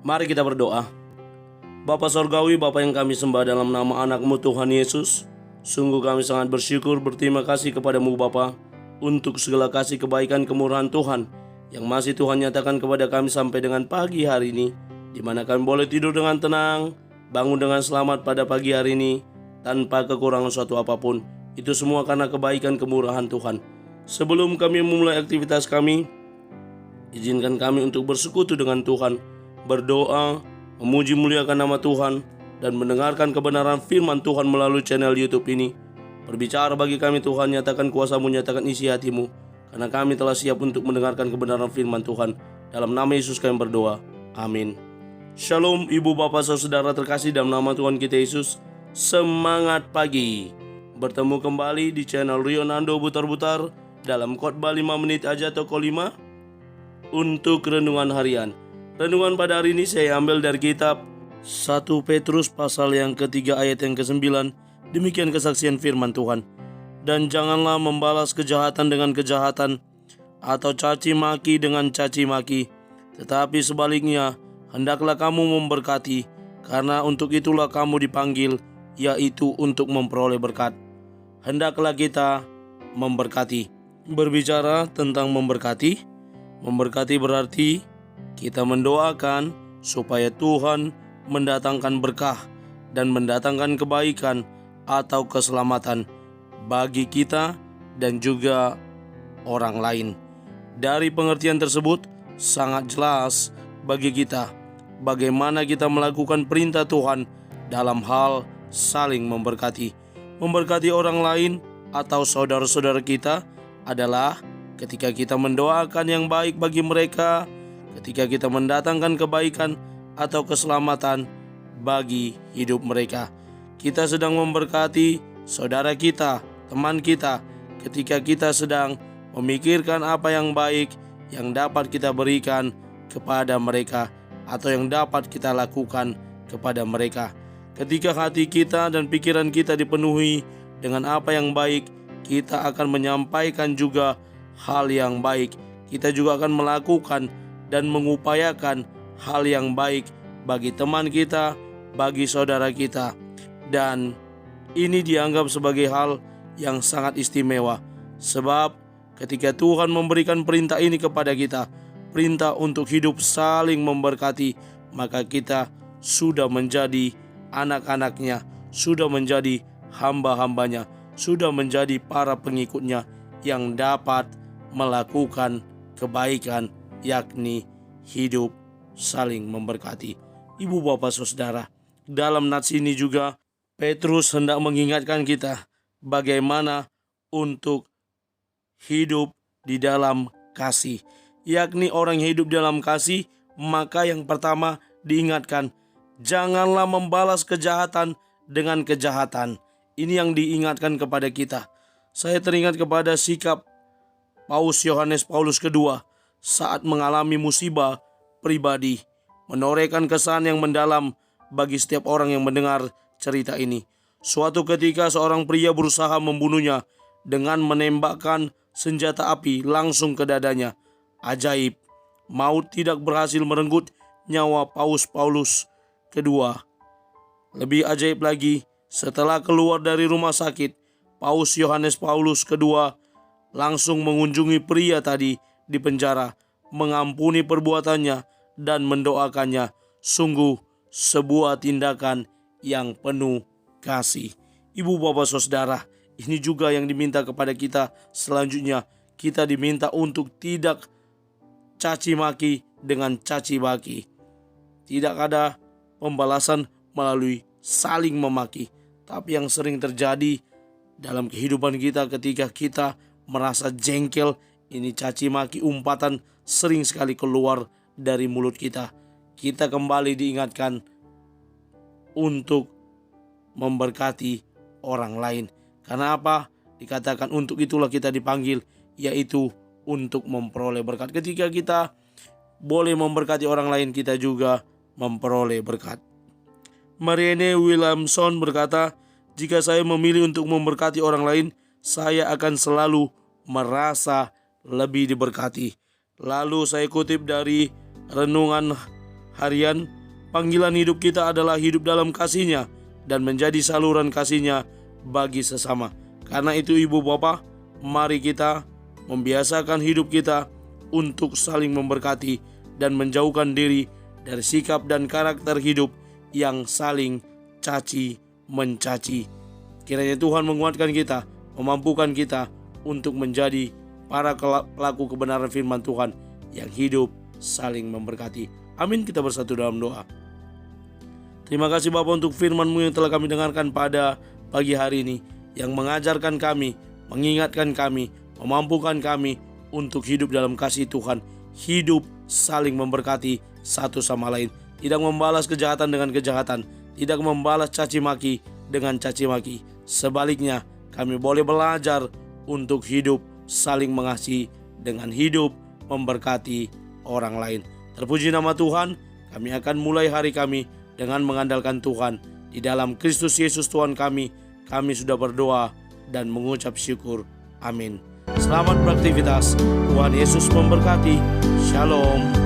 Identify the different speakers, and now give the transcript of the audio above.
Speaker 1: Mari kita berdoa. Bapa Sorgawi, Bapa yang kami sembah dalam nama anak-Mu Tuhan Yesus, sungguh kami sangat bersyukur, berterima kasih kepadamu Bapa untuk segala kasih kebaikan kemurahan Tuhan yang masih Tuhan nyatakan kepada kami sampai dengan pagi hari ini, di mana kami boleh tidur dengan tenang, bangun dengan selamat pada pagi hari ini tanpa kekurangan suatu apapun. Itu semua karena kebaikan kemurahan Tuhan. Sebelum kami memulai aktivitas kami, izinkan kami untuk bersekutu dengan Tuhan, berdoa, memuji muliakan nama Tuhan, dan mendengarkan kebenaran firman Tuhan melalui channel YouTube ini. Berbicara bagi kami Tuhan, nyatakan kuasa-Mu, nyatakan isi hati-Mu, karena kami telah siap untuk mendengarkan kebenaran firman Tuhan. Dalam nama Yesus kami berdoa, amin. Shalom ibu bapak saudara terkasih dalam nama Tuhan kita Yesus. Semangat pagi. Bertemu kembali di channel Rionando Butar-Butar dalam khotbah 5 menit aja toko 5 untuk renungan harian. Renungan pada hari ini saya ambil dari kitab 1 Petrus pasal yang ketiga ayat yang ke-9. Demikian kesaksian firman Tuhan. Dan janganlah membalas kejahatan dengan kejahatan atau caci maki dengan caci maki, tetapi sebaliknya hendaklah kamu memberkati, karena untuk itulah kamu dipanggil, yaitu untuk memperoleh berkat. Hendaklah kita memberkati. Berbicara tentang memberkati berarti kita mendoakan supaya Tuhan mendatangkan berkah dan mendatangkan kebaikan atau keselamatan bagi kita dan juga orang lain. Dari pengertian tersebut sangat jelas bagi kita bagaimana kita melakukan perintah Tuhan dalam hal saling memberkati. Memberkati orang lain atau saudara-saudara kita adalah ketika kita mendoakan yang baik bagi mereka, ketika kita mendatangkan kebaikan atau keselamatan bagi hidup mereka. Kita sedang memberkati saudara kita, teman kita, ketika kita sedang memikirkan apa yang baik yang dapat kita berikan kepada mereka atau yang dapat kita lakukan kepada mereka. Ketika hati kita dan pikiran kita dipenuhi dengan apa yang baik, kita akan menyampaikan juga hal yang baik. Kita juga akan melakukan dan mengupayakan hal yang baik bagi teman kita, bagi saudara kita. Dan ini dianggap sebagai hal yang sangat istimewa. Sebab ketika Tuhan memberikan perintah ini kepada kita, perintah untuk hidup saling memberkati, maka kita sudah menjadi anak-anaknya, sudah menjadi hamba-hambanya, sudah menjadi para pengikutnya yang dapat melakukan kebaikan, yakni hidup saling memberkati. Ibu bapak saudara, dalam nats ini juga Petrus hendak mengingatkan kita bagaimana untuk hidup di dalam kasih, yakni orang yang hidup dalam kasih. Maka yang pertama diingatkan, janganlah membalas kejahatan dengan kejahatan. Ini yang diingatkan kepada kita. Saya teringat kepada sikap Paus Yohanes Paulus II saat mengalami musibah pribadi, menorehkan kesan yang mendalam bagi setiap orang yang mendengar cerita ini. Suatu ketika seorang pria berusaha membunuhnya dengan menembakkan senjata api langsung ke dadanya. Ajaib, maut tidak berhasil merenggut nyawa Paus Paulus II. Lebih ajaib lagi, setelah keluar dari rumah sakit, Paus Yohanes Paulus II langsung mengunjungi pria tadi di penjara, mengampuni perbuatannya dan mendoakannya. Sungguh sebuah tindakan yang penuh kasih. Ibu bapak saudara, ini juga yang diminta kepada kita selanjutnya. Kita diminta untuk tidak caci maki dengan caci maki. Tidak ada pembalasan melalui saling memaki. Tapi yang sering terjadi dalam kehidupan kita ketika kita merasa jengkel, ini caci maki, umpatan sering sekali keluar dari mulut kita. Kita kembali diingatkan untuk memberkati orang lain. Karena apa? Dikatakan untuk itulah kita dipanggil, yaitu untuk memperoleh berkat. Ketika kita boleh memberkati orang lain, kita juga memperoleh berkat. Marianne Williamson berkata, jika saya memilih untuk memberkati orang lain, saya akan selalu merasa lebih diberkati. Lalu saya kutip dari renungan harian Panggilan hidup kita adalah hidup dalam kasih-Nya dan menjadi saluran kasih-Nya bagi sesama. Karena itu Ibu Bapak, mari kita membiasakan hidup kita untuk saling memberkati dan menjauhkan diri dari sikap dan karakter hidup yang saling caci mencaci. Kiranya Tuhan menguatkan kita, memampukan kita untuk menjadi para pelaku kebenaran firman Tuhan yang hidup saling memberkati. Amin. Kita bersatu dalam doa. Terima kasih Bapa untuk firman-Mu yang telah kami dengarkan pada pagi hari ini, yang mengajarkan kami, mengingatkan kami, memampukan kami untuk hidup dalam kasih Tuhan, hidup saling memberkati satu sama lain, tidak membalas kejahatan dengan kejahatan, tidak membalas caci maki dengan caci maki. Sebaliknya, kami boleh belajar untuk hidup saling mengasihi dengan hidup memberkati orang lain. Terpuji nama Tuhan. Kami akan mulai hari kami dengan mengandalkan Tuhan. Di dalam Kristus Yesus Tuhan kami sudah berdoa dan mengucap syukur. Amin. Selamat beraktivitas. Tuhan Yesus memberkati. Shalom.